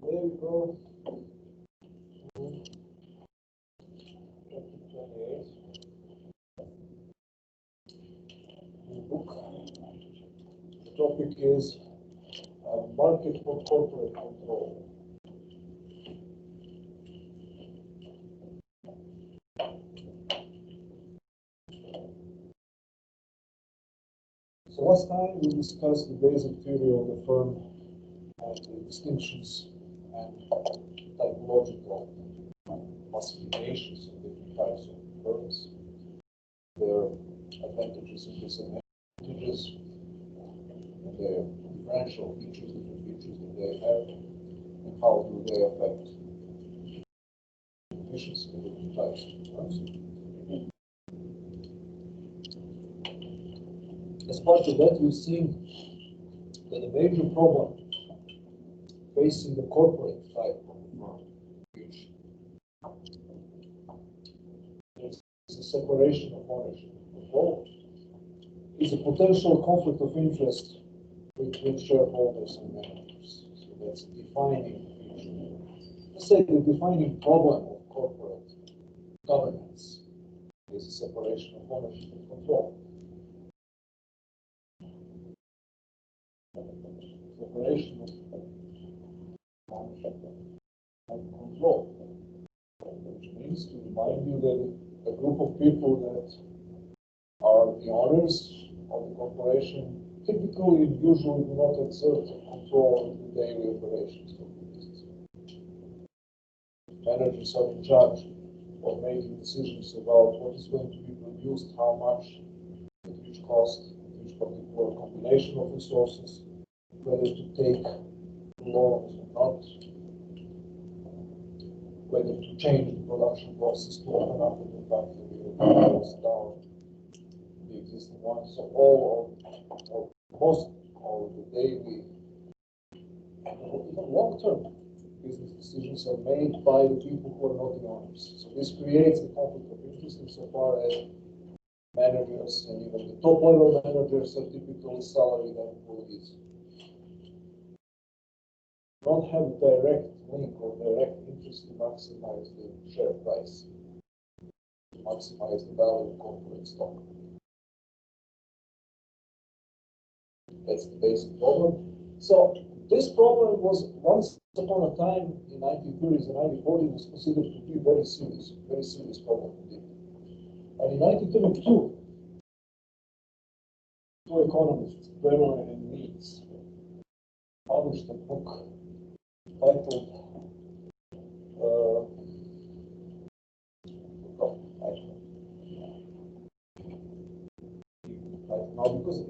There we go. Chapter 28. The book. The topic is market for corporate control. So last time we discussed the basic theory of the firm and the distinctions and typological classifications of different types of firms, their advantages and disadvantages, and their differential features, different features that they have, and how do they affect the efficiency of different types of firms. As part of that, we've seen that a major problem facing the corporate type of the firm, which is the separation of ownership and control, is a potential conflict of interest between shareholders and managers. So that's a defining feature. Let's say the defining problem of corporate governance is the separation of ownership and control. Separation of ownership and control, which means, to remind you, that a group of people that are the owners of the corporation typically and usually do not exert control in the daily operations of the business. Managers are in charge of making decisions about what is going to be produced, how much, at which cost, which particular combination of resources, whether to take loans or not, whether to change the production process to open up a new factory or close down the existing one. So all or most of the daily and even long-term business decisions are made by the people who are not the owners. So this creates a conflict of interest insofar as managers and even the top-level managers are typically salaried employees. Don't have direct link or direct interest to maximize the share price, to maximize the value of corporate stock. That's the basic problem. So this problem was once upon a time in 1930s and 1940s was considered to be very serious problem indeed. And in 1932, two economists, Berlin and Means, published a book titled now because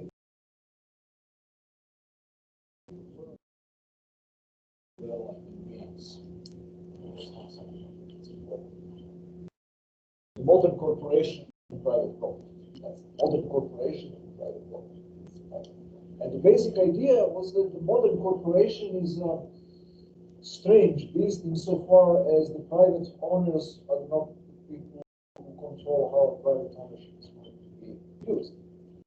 the modern corporation and private property. That's modern corporation and private property. And the basic idea was that the modern corporation is strange beast insofar as the private owners are not the people who control how private ownership is going to be used.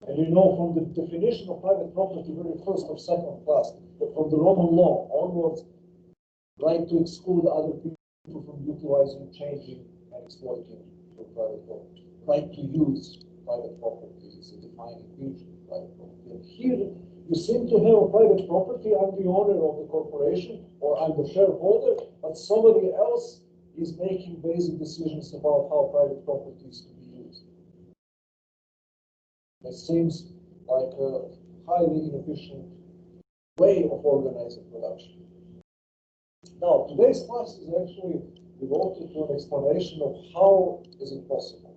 And we know from the definition of private property, very first or second class, that from the Roman law onwards, right to exclude other people from utilizing, changing, and exploiting your private property. Right to use private property is a defining feature of private property. And here, you seem to have a private property. I'm the owner of the corporation, or I'm the shareholder, but somebody else is making basic decisions about how private property is to be used. That seems like a highly inefficient way of organizing production. Now, today's class is actually devoted to an explanation of how is it possible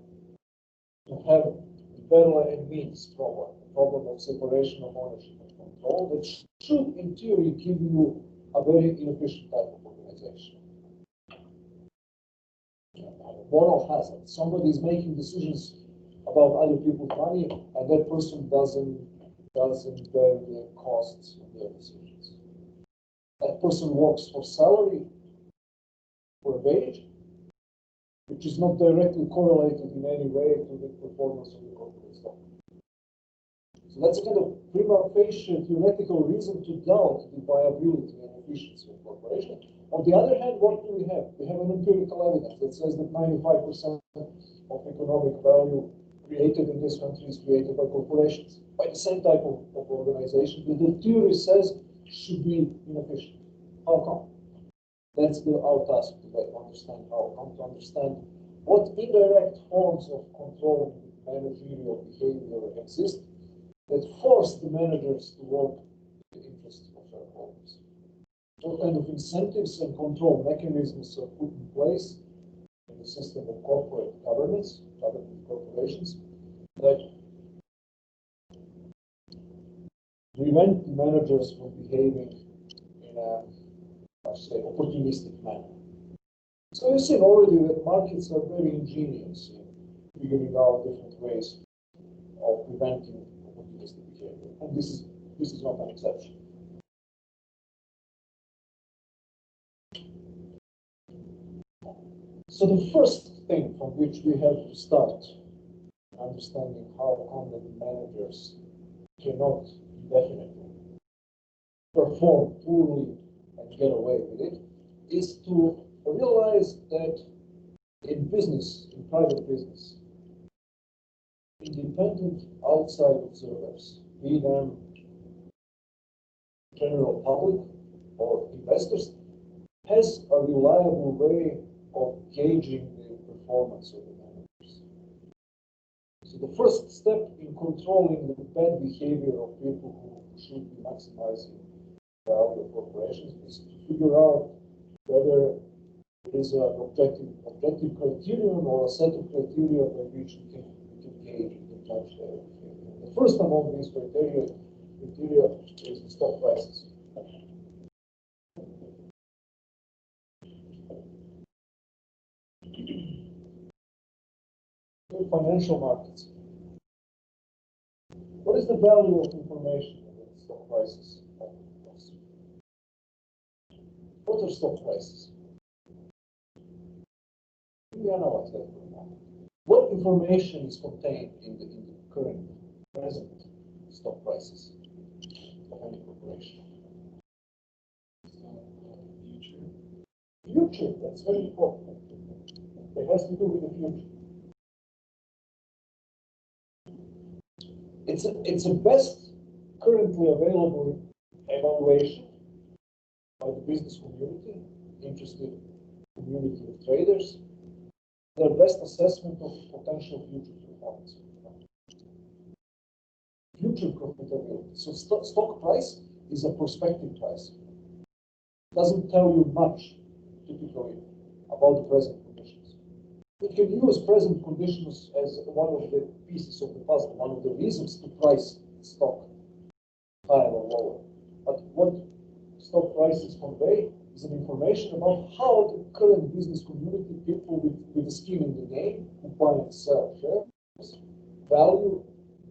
to have the Berle and Means problem, the problem of separation of ownership and control, that should, in theory, give you a very inefficient type of organization. Moral hazard. Somebody is making decisions about other people's money, and that person doesn't bear the costs of their decisions. That person works for salary, for a wage, which is not directly correlated in any way to the performance of the corporate stock. So that's a kind of prima facie theoretical reason to doubt the viability and efficiency of corporation. On the other hand, what do we have? We have an empirical evidence that says that 95% of economic value created in this country is created by corporations, by the same type of organization that the theory says should be inefficient. How come? That's our task today, to understand how, to understand what indirect forms of controlling managerial behavior exist that force the managers to work in the interests of shareholders. What kind of incentives and control mechanisms are put in place in the system of corporate governance, government corporations, that prevent the managers from behaving in a, let's say, opportunistic manner. So you've seen already that markets are very ingenious in figuring out different ways of preventing opportunistic behavior, and this is not an exception. So the first thing from which we have to start understanding how content managers cannot indefinitely perform poorly and get away with it is to realize that in business, in private business, independent outside observers, be them general public or investors, has a reliable way of gauging the performance of the managers. So the first step in controlling the bad behavior of people who should be maximizing the value of corporations is to figure out whether it is an objective criterion or a set of criteria by which we can gauge and judge their behavior. The first among these criteria is the stock prices. In financial markets, what is the value of information about stock prices? What are stock prices? We analyze that for a moment. What information is contained in the current, present stock prices of any corporation? Future, that's very important. It has to do with the future. It's a best currently available evaluation by the business community, interested community of traders, their best assessment of potential future performance. Future profitability. So stock price is a prospective price. It doesn't tell you much, typically, about the present conditions. We can use present conditions as one of the pieces of the puzzle, one of the reasons to price stock higher or lower. But what stock prices convey is an information about how the current business community, people with skin in the game, who buy and sell shares, value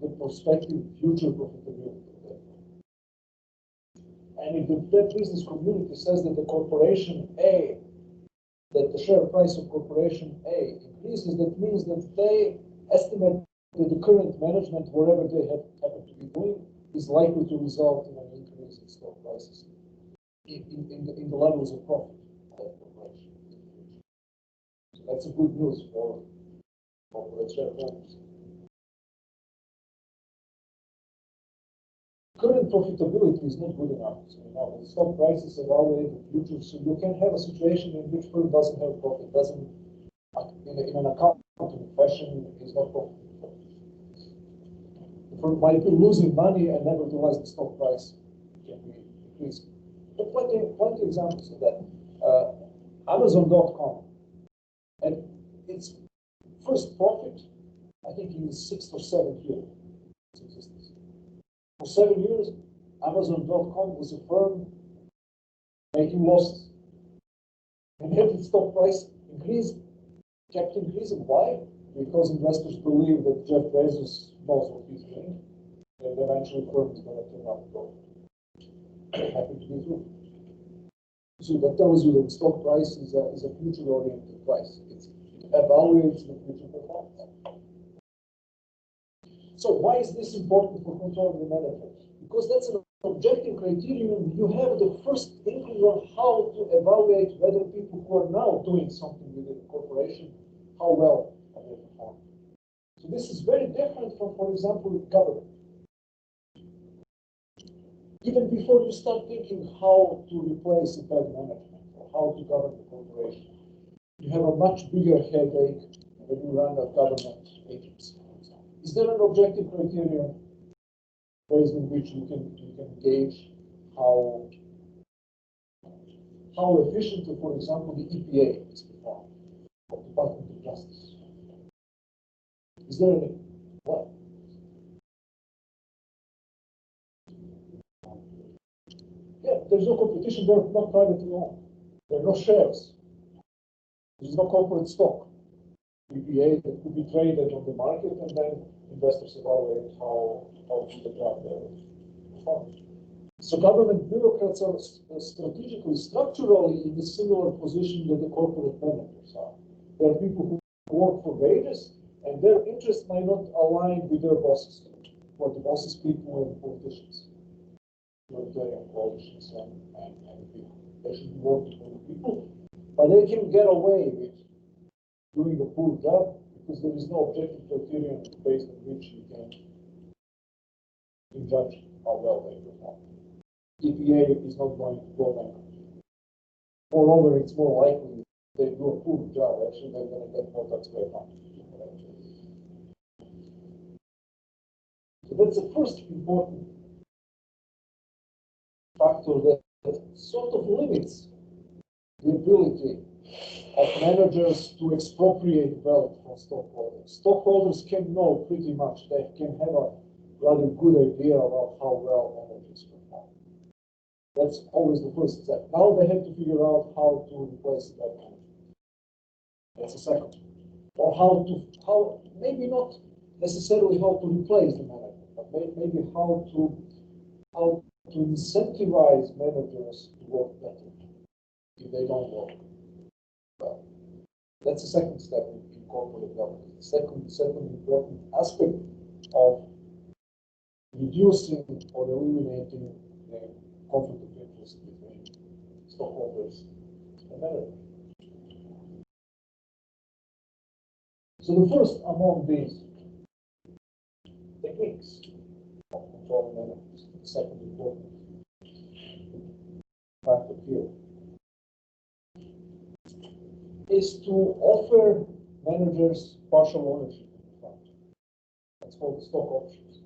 the prospective future profitability of that. And if that business community says that the corporation A, that the share price of corporation A increases, that means that they estimate that the current management, whatever they happen to be doing, is likely to result in an increase in stock prices in the levels of profit of that corporation. So that's a good news for corporate shareholders. Current profitability is not good enough. So the stock prices evaluate the future, so you can have a situation in which firm doesn't have profit, doesn't in an accounting fashion is not profitable. The firm might be losing money and nevertheless the stock price can be increasing. But plenty examples of that. Amazon.com and its first profit, I think in the 6th or 7th year of its existence. For 7 years, Amazon.com was a firm making losses. And yet its stock price kept increasing. Why? Because investors believe that Jeff Bezos knows what he's doing, and eventually the firm is going to turn out profit. It happened to be true. So that tells you that the stock price is a future-oriented price. It evaluates the future performance. So why is this important for controlling the managers? Because that's an objective criterion, you have the first inkling of how to evaluate whether people who are now doing something within the corporation, how well are they performing. So this is very different from, for example, government. Even before you start thinking how to replace a bad management or how to govern the corporation, you have a much bigger headache when you run a government agency. Is there an objective criterion based on which you can gauge how efficiently, for example, the EPA is performed, or Department of Justice? Is there any? What? Yeah, there's no competition. They're not privately owned. There are no shares. There's no corporate stock. EPA that could be traded on the market, and then investors evaluate how good the job they're performing. So government bureaucrats are strategically, structurally in a similar position that the corporate managers are. There are people who work for wages, and their interests might not align with their bosses, or the bosses' people and politicians, military coalitions, and people. They should be working for the people, but they can get away with doing a poor job because there is no objective criterion based on which you can judge how well they perform. EPA is not going to go bankrupt. Moreover, it's more likely they do a poor job, actually they're going to get more taxpayer money. So that's the first important factor that sort of limits the ability of managers to expropriate wealth from stockholders. Stockholders can know pretty much, they can have a rather good idea about how well managers perform. That's always the first step. Now they have to figure out how to replace that management. That's the second. Or how maybe not necessarily how to replace the management, but maybe how to incentivize managers to work better if they don't work well. That's the second step in corporate governance. The second important aspect of reducing or eliminating the conflict of interest between stockholders and managers. So the first among these techniques of controlling managers, the second important factor here, is to offer managers partial ownership in the fund. That's called stock options.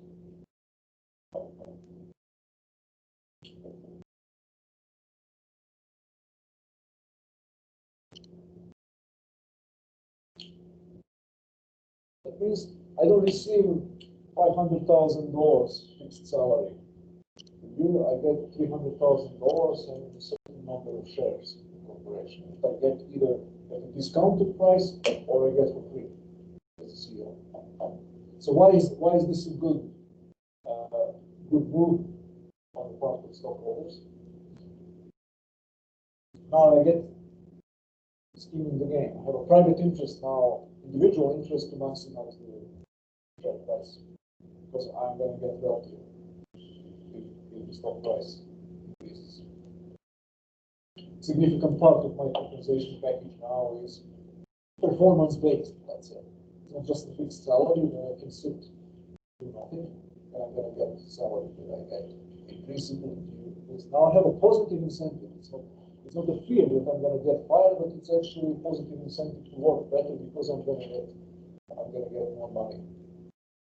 That means I don't receive $500,000 fixed salary. A year I get $300,000 and a certain number of shares in the corporation. If I get either at a discounted price or I get for free as a CEO. So why is this a good move on the part of stockholders? Now I get skin in the game. I have a private interest now, individual interest to maximize the share price because I'm going to get wealthier if the stock price increases. Significant part of my compensation package now is performance-based, let's say. It's not just a fixed salary where I can sit, do nothing, and I'm going to get the salary that I get. Increase it now I have a positive incentive. It's not a fear that I'm going to get fired, but it's actually a positive incentive to work better because I'm going to get more money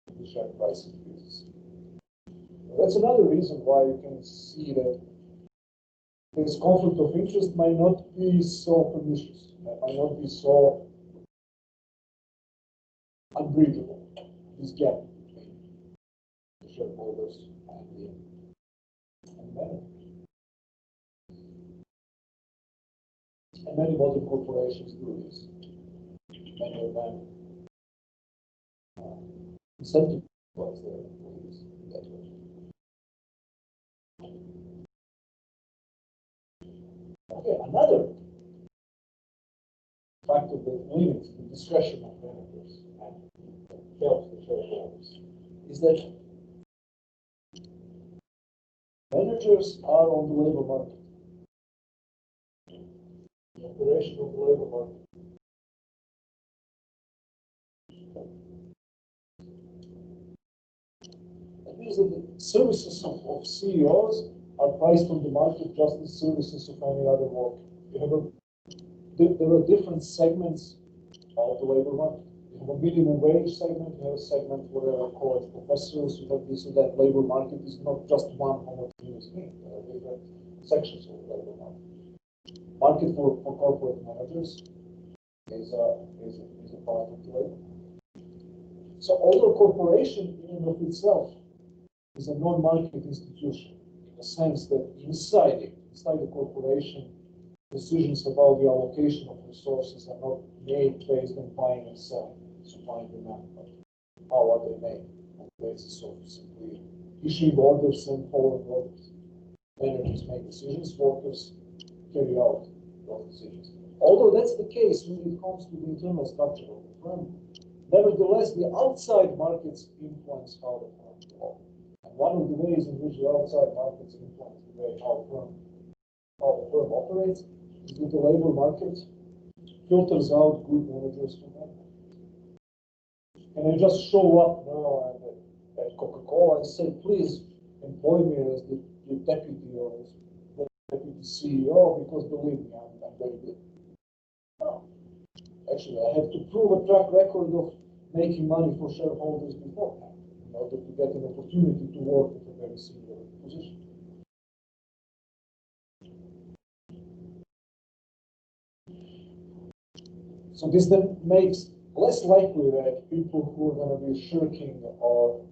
if the share price increases. That's another reason why you can see that this conflict of interest might not be so pernicious, might not be so unbreachable, this gap between the shareholders and the managers. And many modern corporations do this. Many of them incentivize their employees in that way. Okay, another factor that limits the discretion of managers and helps the shareholders is that Managers are on the labor market. The operation of the labor market. That means that the services of CEOs are priced on the market just as services of any other worker. There are different segments of the labor market. You have a minimum wage segment, you have a segment where college professors, you have this and that. Labor market is not just one homogeneous thing. There are different sections of the labor market. Market for corporate managers is a part of the labor market. So although corporation in and of itself is a non-market institution, in the sense that inside the corporation, decisions about the allocation of resources are not made based on buying and selling, supply and demand, but how are they made on the basis of simply issuing orders and following orders. Managers make decisions, workers carry out those decisions. Although that's the case when it comes to the internal structure of the firm, nevertheless, the outside markets influence how the firm operates. And one of the ways in which the outside markets influence the way how the firm operates is that the labor market filters out good managers from that. Can I just show up now at Coca-Cola and say, please employ me as the deputy or as the deputy CEO, because believe me, I'm very good. No. Actually, I have to prove a track record of making money for shareholders beforehand in order to get an opportunity to work at a very senior position. So this then makes less likely that people who are going to be shirking or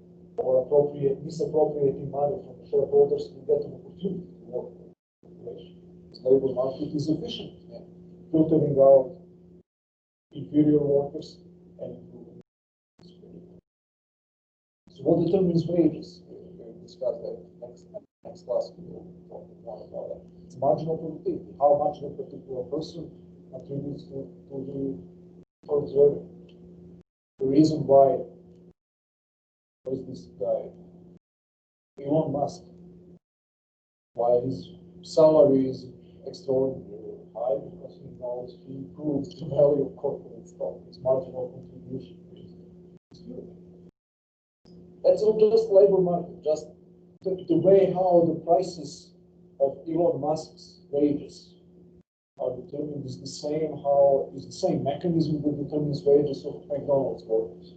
misappropriating money from shareholders will get an opportunity to work with the population. The labor market is efficient in filtering out inferior workers and improving superior. So what determines wages? We'll discuss that next class. We will talk more about that. It's marginal productivity. How much a particular person contributes to the firm's revenue. The reason why is this guy, Elon Musk, why his salary is extraordinarily high, because he knows he improves the value of corporate stock, his marginal contribution is huge. That's not just labor market, just the way how the prices of Elon Musk's wages are determined is the same mechanism that determines wages of McDonald's workers.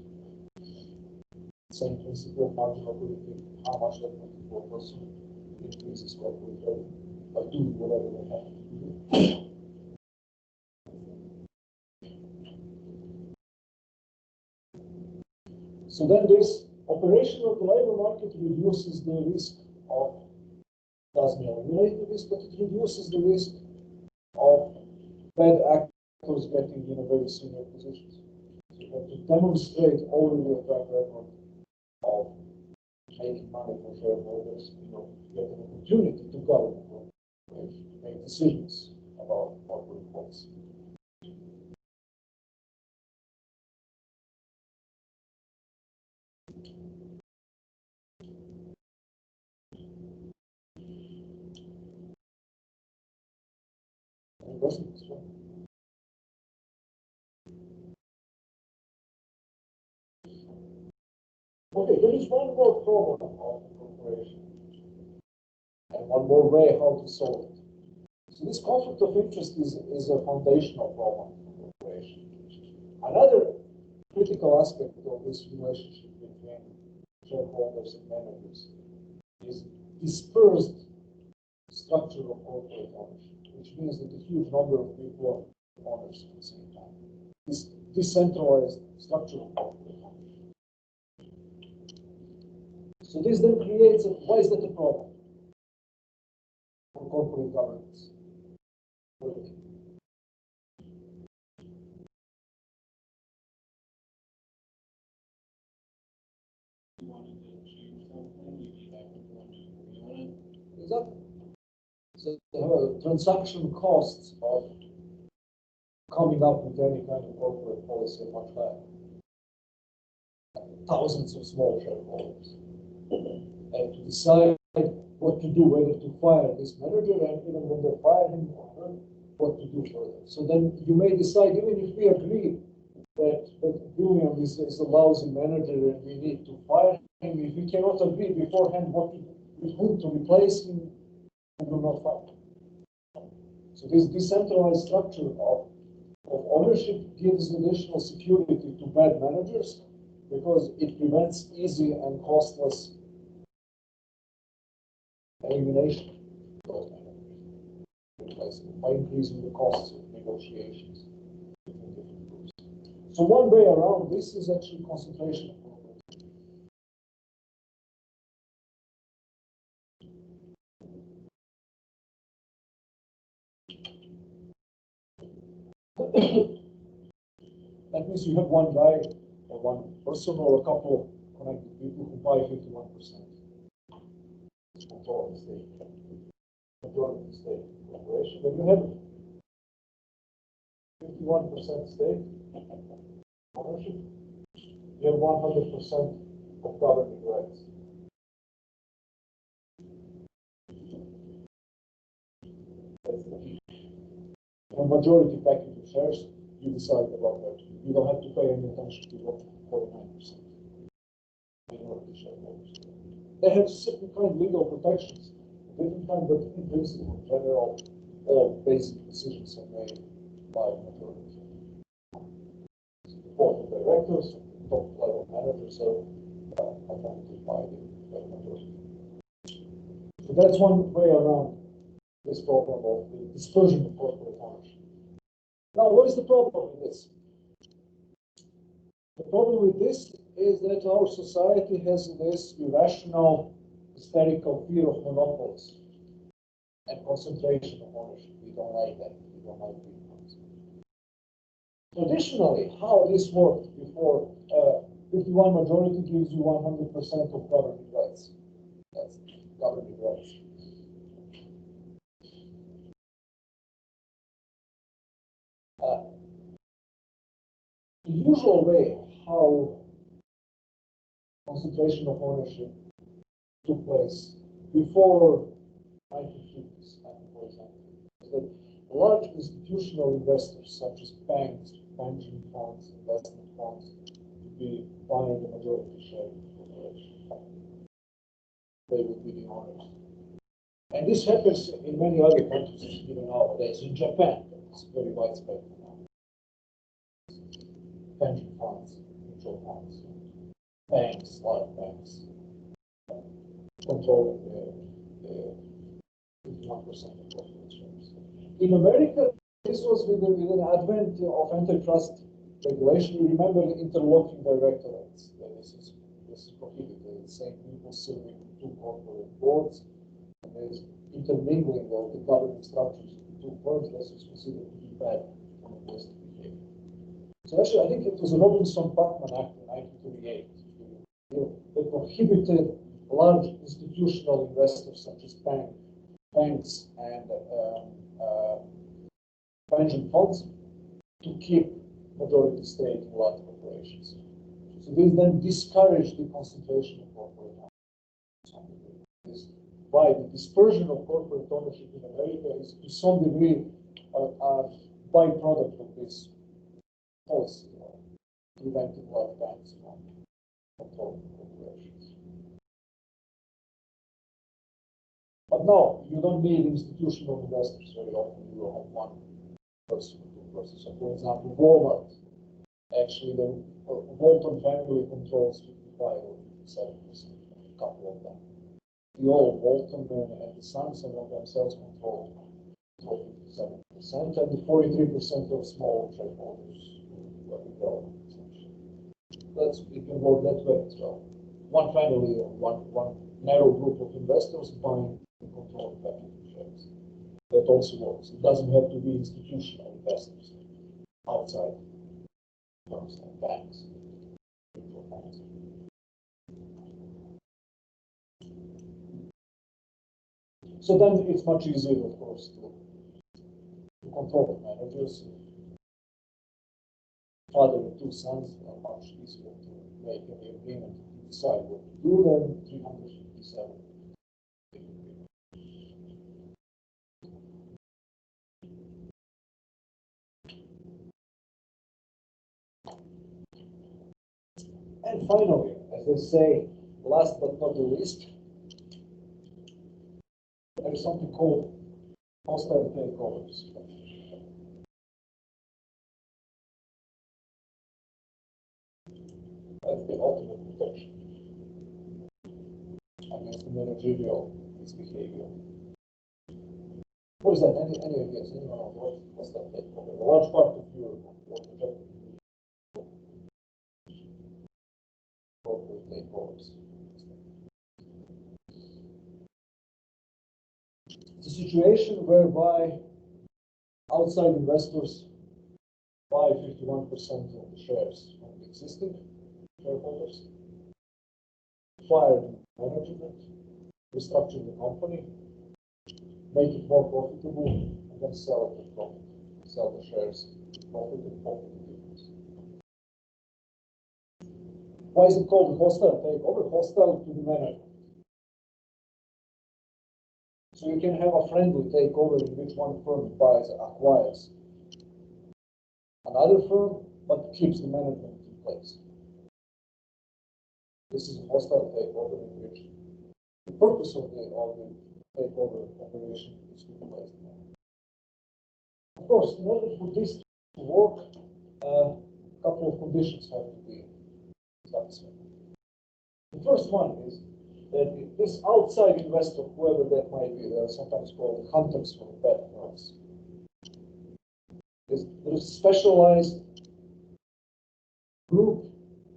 Same principle of marginal productivity, how much that particular person increases corporate revenue by doing whatever they have to do. So then this operation of the labor market reduces the risk of, doesn't eliminate the risk, but it reduces the risk of bad actors getting in a very senior positions. So you have to demonstrate already a track record of making money for shareholders, to get an opportunity to govern the corporation, to make decisions about corporate policy. Any questions? Okay, there is one more problem of the corporation and one more way how to solve it. So this conflict of interest is a foundational problem for corporation. Another critical aspect of this relationship between shareholders and managers is dispersed structure of corporate ownership, which means that a huge number of people are owners at the same time. This decentralized structure of corporate ownership. So this then creates why is that a problem for corporate governance? Exactly. So the transaction costs of coming up with any kind of corporate policy are much higher. Thousands of small shareholders. And to decide what to do, whether to fire this manager, and even when they fire him or her, what to do further. So then you may decide, even if we agree that William is a lousy manager and we need to fire him, if we cannot agree beforehand with whom to replace him, we will not fire him. So this decentralized structure of ownership gives additional security to bad managers because it prevents easy and costless elimination of those managers by increasing the costs of negotiations between different groups. So one way around this is actually concentration of corporations. That means you have one guy or one person or a couple of connected people who buy 51% control of the stake, majority of the stake in the corporation. When you have 51% stake ownership, you have 100% of governing rights. That's the key. A majority package of shares, you decide about that. You don't have to pay any attention to what 49% minority shareholders. They have certain kind of legal protections, different kind, but in principle, in general, all basic decisions are made by majority. The board of directors, top level managers are appointed by the majority. So that's one way around this problem of the dispersion of corporate ownership. Now, what is the problem with this? The problem with this is that our society has this irrational, hysterical fear of monopolies and concentration of ownership. We don't like that. We don't like big ones. Traditionally, how this worked before 51 majority gives you 100% of governing rights. That's governing rights. The usual way how concentration of ownership took place before 1950s, for example, is that large institutional investors such as banks, pension funds, investment funds would be buying the majority share of the corporation. They would be the owners. And this happens in many other countries, even nowadays. In Japan, it's very widespread now. Pension funds, mutual funds, banks, large banks, controlling the 51% of corporate shares. In America, this was with an advent of antitrust regulation. You remember the interlocking directorates. This is prohibited. The same people serving two corporate boards, and there's intermingling of the governing structures of the two firms. This is considered to be bad from a business behavior. So actually, I think it was the Robinson-Putnam Act in 1938 that prohibited large institutional investors such as banks and pension funds to keep majority stake in large corporations. So this then discouraged the concentration of corporate ownership. By the dispersion of corporate ownership in America is to some degree a byproduct of this policy, preventing large banks from controlling corporations. But no, you don't need institutional investors very often. You will have one person or two persons. So, for example, Walmart, actually, the Walton family controls 55 or 57%, a couple of them. The old Walton and the sons and of themselves control 57%, and the 43% of small shareholders. It can work that way as well. One family or one narrow group of investors buying and controlling package shares. That also works. It doesn't have to be institutional investors outside firms like banks. So then it's much easier, of course, to control the managers. Father and two sons are much easier to make any agreement to decide what to do than 357 agreement. And finally, as they say, last but not the least, there is something called hostile takeovers. That's the ultimate protection against the managerial misbehavior. What is that? Any ideas? Anyone know what's that takeover? A large part of Europe was rejected corporate takeovers. It's a situation whereby outside investors buy 51% of the shares of the existing shareholders, fire management, restructure the company, make it more profitable, and then sell it at profit. Sell the shares at profit and profit difference. Why is it called hostile takeover? Hostile to the management. So you can have a friendly takeover in which one firm acquires another firm, but keeps the management in place. This is a hostile takeover in which the purpose of the takeover operation is to replace the management. Of course, in order for this to work, a couple of conditions have to be satisfied. The first one is that this outside investor, whoever that might be, they are sometimes called hunters for bad firms. There's a specialized group,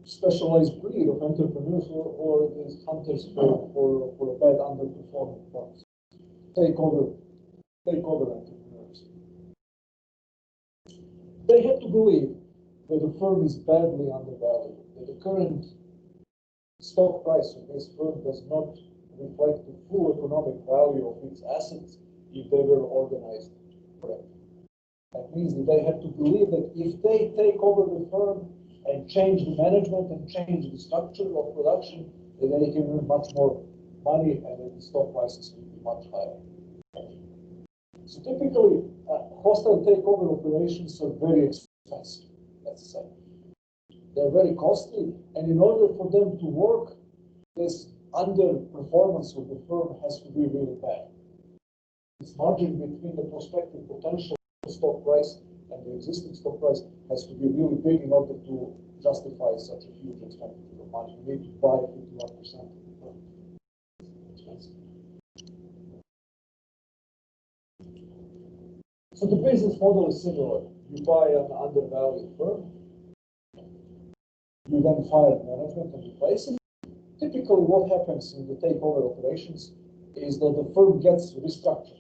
specialized breed of entrepreneurs or these hunters for a bad underperforming firms. Takeover entrepreneurs. They have to believe that the firm is badly undervalued, that the current stock price of this firm does not reflect the full economic value of its assets if they were organized correctly. That means that they have to believe that if they take over the firm and change the management and change the structure of production, that they can earn much more money and that the stock prices will be much higher. So typically, hostile takeover operations are very expensive, let's say. They're very costly, and in order for them to work, this underperformance of the firm has to be really bad. This margin between the prospective potential stock price and the existing stock price has to be really big in order to justify such a huge expenditure of money. You need to buy 51% of the firm. It's expensive. So the business model is similar. You buy an undervalued firm, you then fire management and replace it. Typically, what happens in the takeover operations is that the firm gets restructured.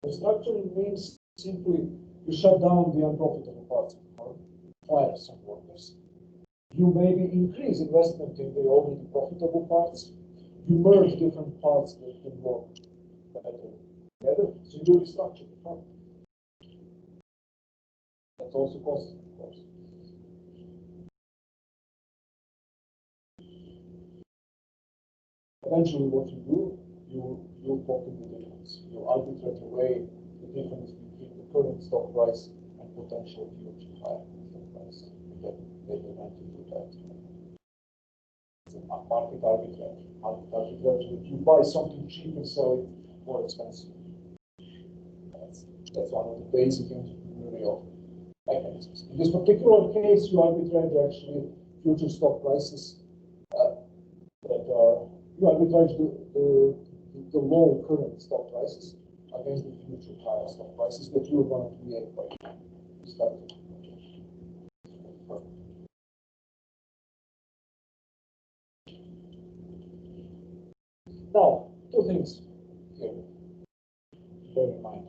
Restructuring means simply you shut down the unprofitable parts of the firm, fire some workers. You maybe increase investment in the already profitable parts. You merge different parts that can work better together, so you restructure the firm. That's also costly, of course. Eventually, what you do, you pocket the difference. You arbitrate away the difference between the current stock price and potential future higher stock price. They prevent you do that. It's a market arbitrage. Market arbitrage that you buy something cheap and sell it more expensive. That's one of the basic entrepreneurial mechanisms. In this particular case, you arbitrage actually future stock prices that are, you arbitrage the low current stock prices against the future higher stock prices that you're going to create by starting. Now, two things here. Bear in mind.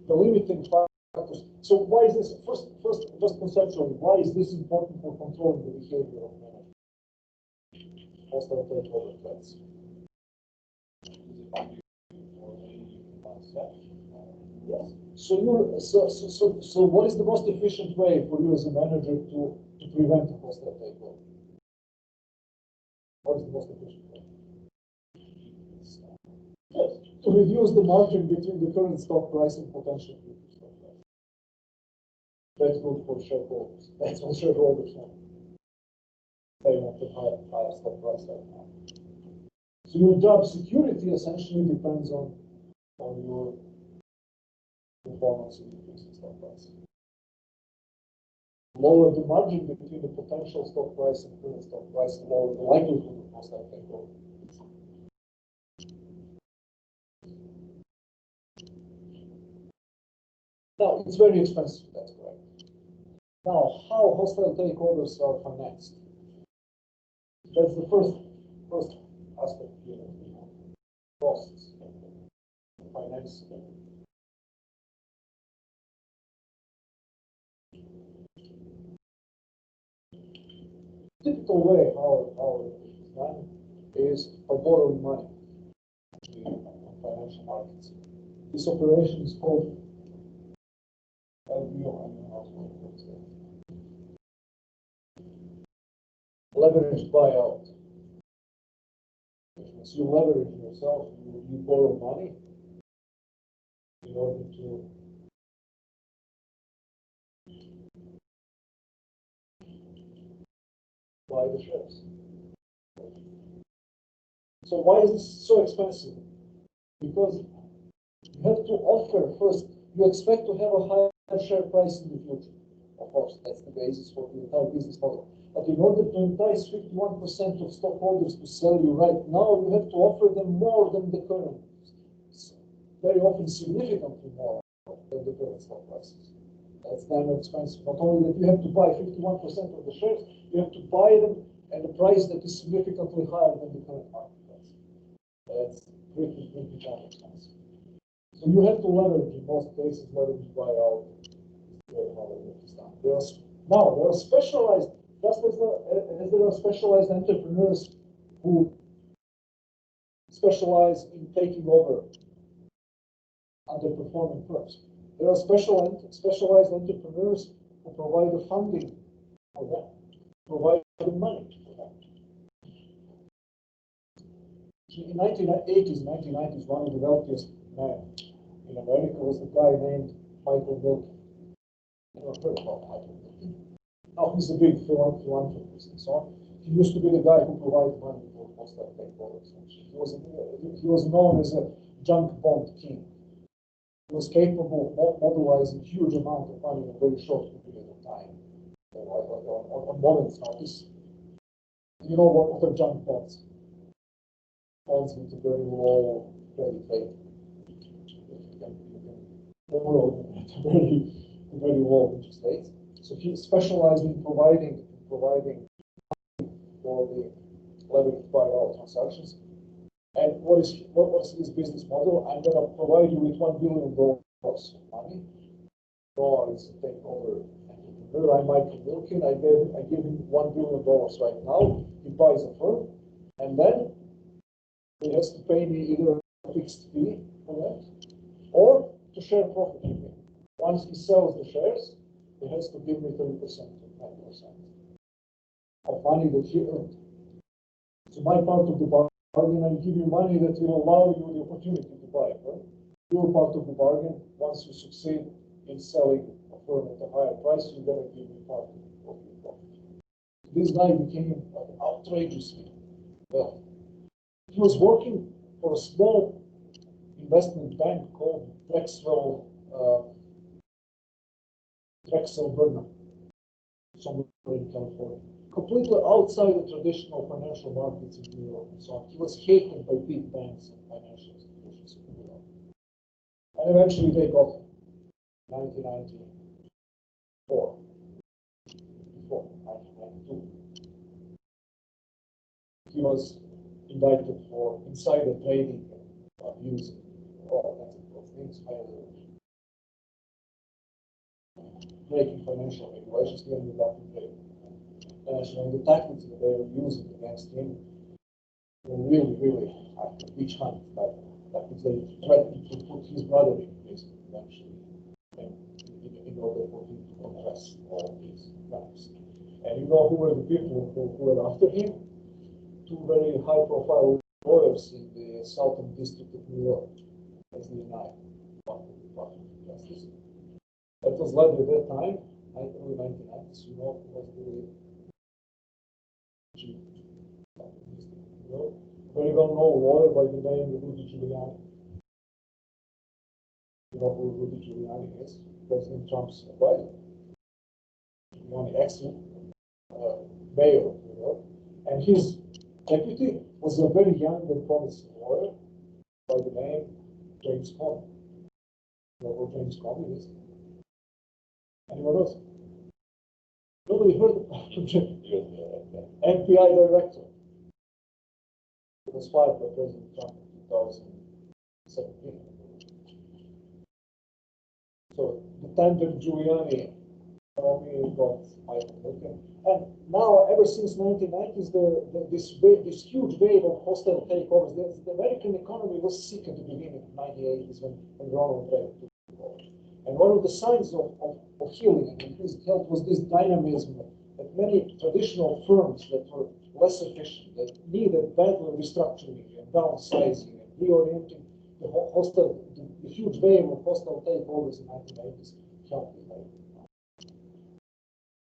The limiting factors. So why is this, first, just conceptually, why is this important for controlling the behavior of management? Hostile takeover threats. Yes. So what is the most efficient way for you as a manager to prevent a hostile takeover? What is the most efficient way? Yes. To reduce the margin between the current stock price and potential future stock That's good for shareholders. That's what shareholders want. They want the higher stock price right now. So your job security essentially depends on your performance in increasing stock price. Lower the margin between the potential stock price and current stock price, the lower the likelihood of hostile takeover. Now, it's very expensive, that's correct. Now, how hostile takeovers are financed? That's the first aspect here. Costs, finance. Typical way how it is done is by borrowing money on financial markets. This operation is called leveraged buyout. So you leverage yourself, you borrow money in order to buy the shares. So why is this so expensive? Because you have to offer first, you expect to have a higher share price in the future. Of course, that's the basis for the entire business model. But in order to entice 51% of stockholders to sell you right now, you have to offer them more than the current, very often significantly more than the current stock prices. That's damn expensive. Not only that you have to buy 51% of the shares, you have to buy them at a price that is significantly higher than the current market price. That's pretty damn expensive. So you have to leverage, in most cases, leverage buyout. Now, there are specialized, just as there are specialized entrepreneurs who specialize in taking over underperforming firms. There are specialized entrepreneurs who provide the funding for them, provide the money for them. In the 1980s, 1990s, one of the wealthiest men in America was a guy named Michael. Never heard about Michael. Now he's a big philanthropist and so on. He used to be the guy who provided money for hostile takeovers. He was known as a junk bond king. He was capable of mobilizing huge amount of money in a very short period of time, on moment's notice. You know what are junk bonds? Bonds with a very low credit rating. You can borrow at a very low interest rates. So he specialized in providing for the leveraged buyout transactions. And what is his business model? I'm going to provide you with $1 billion of money. No, it's a takeover entrepreneur. I'm Michael Milken. I give him $1 billion right now. He buys a firm, and then he has to pay me either a fixed fee for that, or to share profit with me. Once he sells the shares, he has to give me 30% or 10% of money that he earned. So my part of the bargain, I give you money that will allow you the opportunity to buy it. Right? Your part of the bargain, once you succeed in selling a firm at a higher price, you're going to give me part of your profit. This guy became outrageously wealthy. He was working for a small investment bank called Drexel Burnham, somewhere in California, completely outside the traditional financial markets in New York and so on. He was hated by big banks and financial institutions in New York. And eventually they got him, 1994, before 1992. He was indicted for insider trading and abusing all kinds of things, breaking financial regulations. He ended up in jail. And the tactics that they were using against him were really witch hunt tactics. They threatened to put his brother in prison eventually, in order for him to confess all these crimes. And you know who were the people who were after him? Two very high-profile lawyers in the Southern District of New York, as the Department of Justice. That was led at that time early 1990s, you know, was the very well-known lawyer by the name of Rudy Giuliani. You know who Rudy Giuliani is? President Trump's advisor. Giuliani, ex-mayor, you know, and his deputy was a very young and promising lawyer by the name James Comey. You know who James Comey is? Anyone else? Nobody heard of him. FBI director. It was fired by President Trump in 2017. So the time that Giuliani got fired. And now, ever since 1990s, this huge wave of hostile takeovers. The American economy was sick at the beginning of 1980s when Ronald Reagan took over. And one of the signs of healing and increased health was this dynamism that many traditional firms that were less efficient, that needed badly restructuring and downsizing and reorienting the huge wave of hostile takeovers in 1980s helped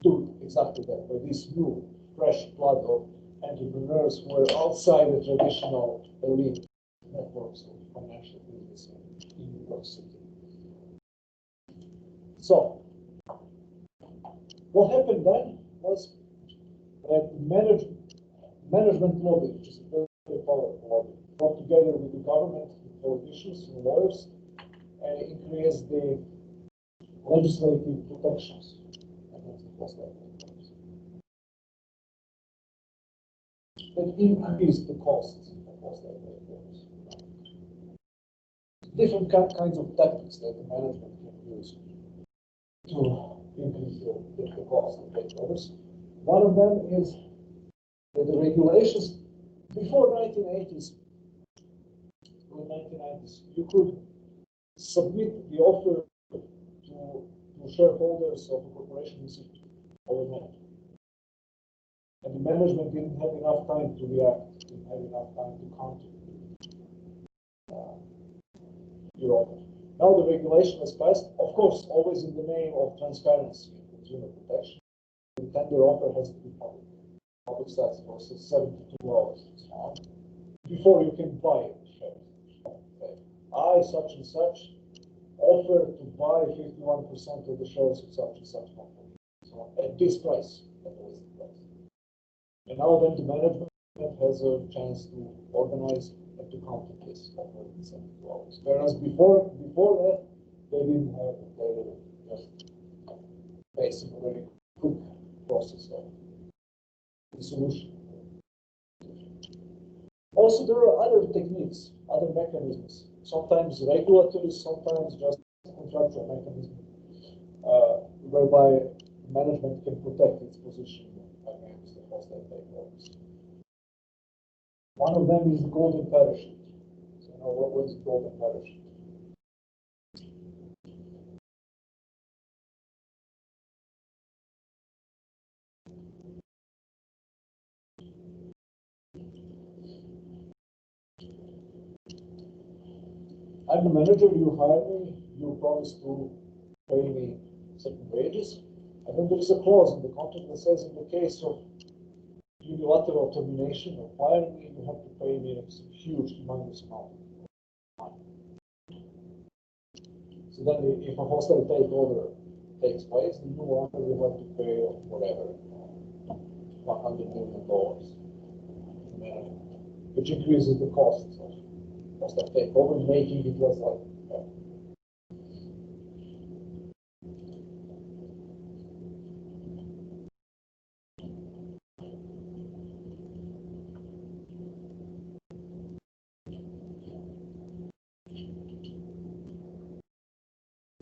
do exactly that, by this new, fresh flood of entrepreneurs who were outside the traditional elite networks of financial business in New York City. So, what happened then was that management lobby, which is a very powerful lobby, got together with the government, the politicians, and lawyers, and increased the legislative protections. That increased the costs of hostile takeovers. Different kinds of tactics that the management can use to increase the cost of takeovers. One of them is that the regulations before 1980s, you could submit the offer to shareholders of a corporation overnight. And the management didn't have enough time to react, didn't have enough time to counter your offer. Now the regulation was passed, of course, always in the name of transparency and consumer protection. The tender offer has to be public. Public status process 72 hours before you can buy shares. I, such and such, offer to buy 51% of the shares of such and such company. So at this price, that was the price. And now then the management has a chance to organize and to counter this offer in 72 hours. Whereas before that, they didn't have, they were just facing a very quick process of dissolution. Also, there are other techniques, other mechanisms, sometimes regulatory, sometimes just contractual mechanism, whereby management can protect its position against the hostile takeovers. One of them is the golden parachute. So, you know, what is the golden parachute? I'm the manager, you hire me, you promise to pay me certain wages, and then there is a clause in the contract that says in the case of unilateral termination or firing me, you have to pay me a huge, humongous amount of money. So then if a hostile takeover takes place, the new owner will have to pay whatever, $100 million, which increases the costs of hostile takeover, making it less likely.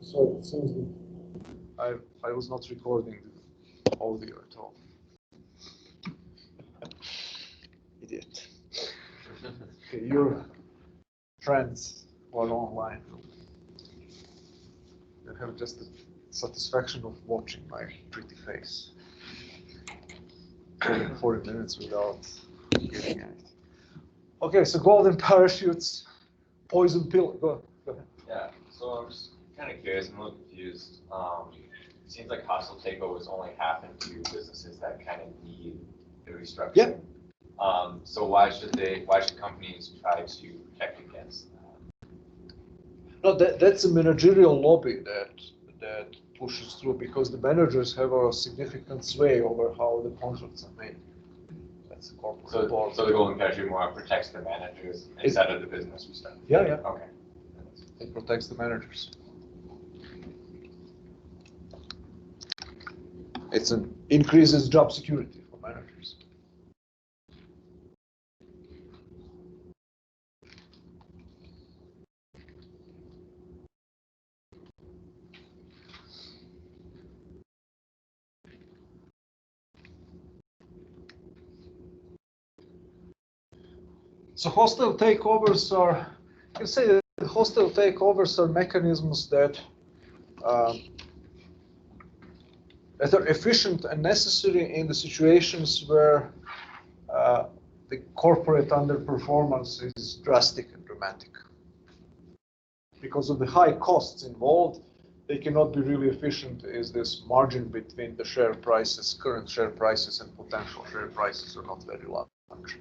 So it seems that I was not recording the audio at all. Idiot. Okay, your friends who are online will have just the satisfaction of watching my pretty face. 40 minutes without getting anything. Okay, so golden parachutes, poison pill. Go ahead. Yeah, so I'm just kind of curious, I'm a little confused. it seems like hostile takeovers only happen to businesses that kind of need the restructuring. Yeah. So why should companies try to protect against that? No, that's a managerial lobby that pushes through, because the managers have a significant sway over how the contracts are made. That's a corporate board. So the golden parachute more protects the managers instead of the business restructuring. Yeah. Okay. It protects the managers. It increases job security for managers. So hostile takeovers are, you can say that hostile takeovers are mechanisms that are efficient and necessary in the situations where the corporate underperformance is drastic and dramatic. Because of the high costs involved, they cannot be really efficient as this margin between the share prices, current share prices, and potential share prices are not very large.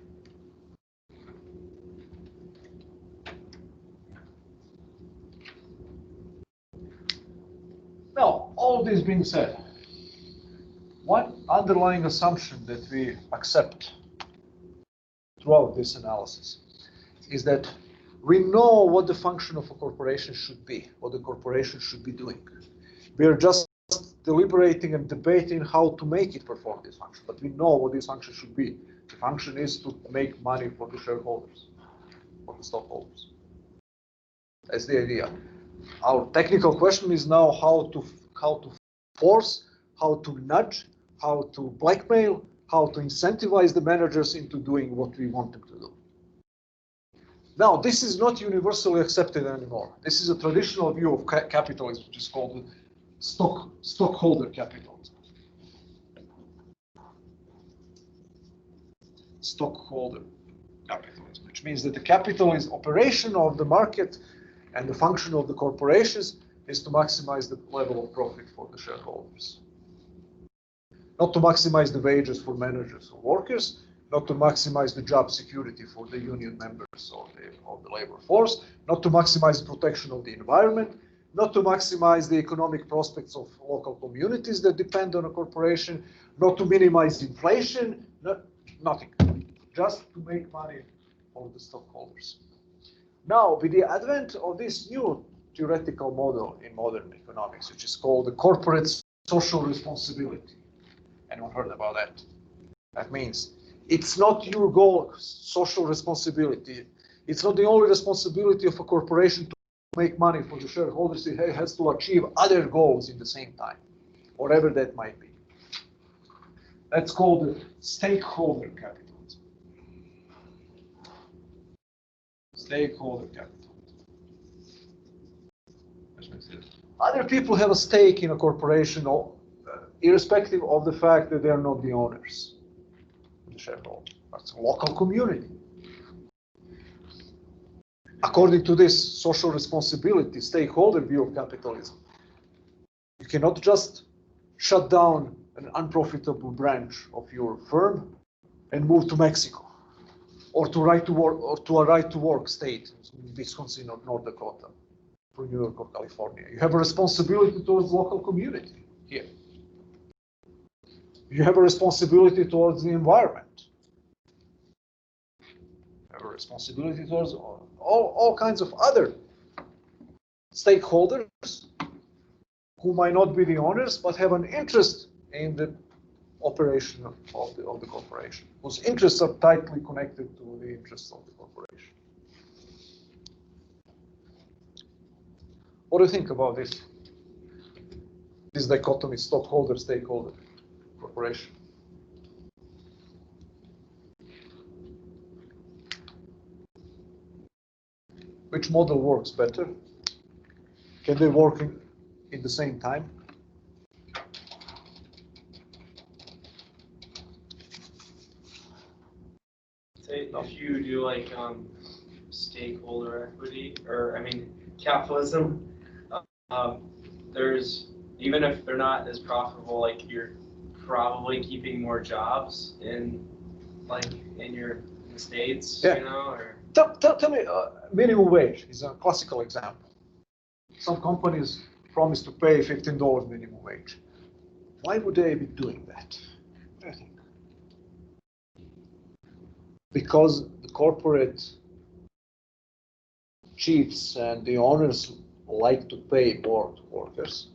Now, all this being said, one underlying assumption that we accept throughout this analysis is that we know what the function of a corporation should be, what the corporation should be doing. We are just deliberating and debating how to make it perform this function, but we know what this function should be. The function is to make money for the shareholders, for the stockholders. That's the idea. Our technical question is now how to force, how to nudge, how to blackmail, how to incentivize the managers into doing what we want them to do. Now, this is not universally accepted anymore. This is a traditional view of capitalism, which is called stockholder capitalism. Stockholder capitalism, which means that the capital is operation of the market, and the function of the corporations is to maximize the level of profit for the shareholders. Not to maximize the wages for managers or workers, not to maximize the job security for the union members of the labor force, not to maximize the protection of the environment, not to maximize the economic prospects of local communities that depend on a corporation, not to minimize inflation, nothing. Just to make money for the stockholders. Now, with the advent of this new theoretical model in modern economics, which is called the corporate social responsibility. Anyone heard about that? That means it's not your goal, social responsibility. It's not the only responsibility of a corporation to make money for the shareholders. It has to achieve other goals in the same time, whatever that might be. That's called the stakeholder capitalism. Stakeholder capitalism. Other people have a stake in a corporation, irrespective of the fact that they're not the owners, the shareholder. That's a local community. According to this social responsibility, stakeholder view of capitalism, you cannot just shut down an unprofitable branch of your firm and move to Mexico, or to right to work, or to a right to work state, Wisconsin or North Dakota, or New York or California. You have a responsibility towards the local community here. You have a responsibility towards the environment. You have a responsibility towards all kinds of other stakeholders who might not be the owners, but have an interest in the operation of the corporation, whose interests are tightly connected to the interests of the corporation. What do you think about this? This dichotomy, stockholder, stakeholder, corporation. Which model works better? Can they work in the same time? Say if you do like stakeholder equity, or I mean capitalism, there's even if they're not as profitable, like you're probably keeping more jobs in the States, Yeah. you know, or Tell me, minimum wage is a classical example. Some companies promise to pay $15 minimum wage. Why would they be doing that? I think because the corporate chiefs and the owners like to pay more to workers.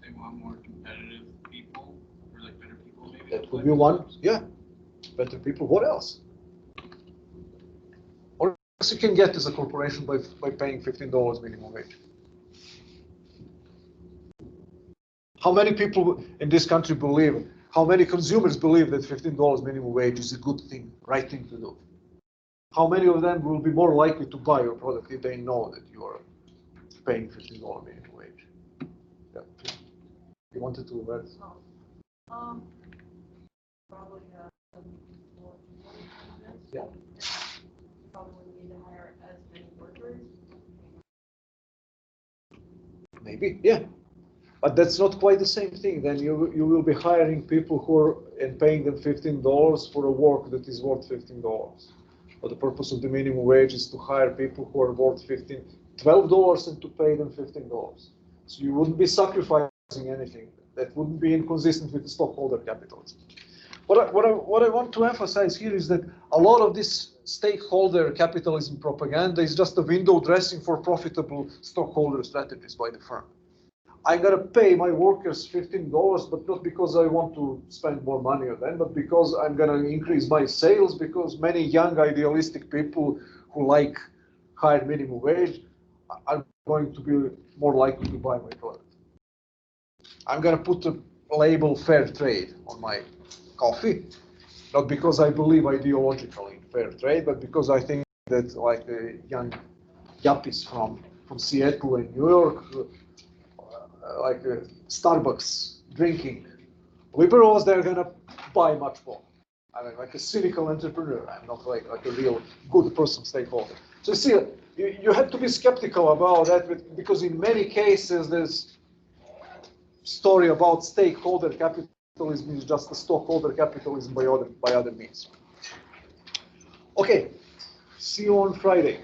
They want more competitive people, or like better people maybe? That would be one, yeah, better people. What else? Or else you can get as a corporation by paying $15 minimum wage. How many people in this country believe, how many consumers believe that $15 minimum wage is a good thing, right thing to do? How many of them will be more likely to buy your product if they know that you are paying $15 minimum wage? Yeah. You wanted to add? Probably more people. Yeah. Probably wouldn't need to hire as many workers. Maybe, yeah. But that's not quite the same thing. Then you will be hiring people who are and paying them $15 for a work that is worth $15. But the purpose of the minimum wage is to hire people who are worth $12 and to pay them $15. So you wouldn't be sacrificing anything. That wouldn't be inconsistent with the stockholder capitalism. What I want to emphasize here is that a lot of this stakeholder capitalism propaganda is just a window dressing for profitable stockholder strategies by the firm. I'm going to pay my workers $15, but not because I want to spend more money on them, but because I'm going to increase my sales, because many young idealistic people who like higher minimum wage are going to be more likely to buy my product. I'm going to put a label fair trade on my coffee, not because I believe ideologically in fair trade, but because I think that like the young yuppies from Seattle and New York, like Starbucks drinking liberals, they're gonna buy much more. I mean, like a cynical entrepreneur. I'm not like a real good person stakeholder. So you see, you have to be skeptical about that because in many cases this story about stakeholder capitalism is just a stockholder capitalism by other means. Okay, see you on Friday.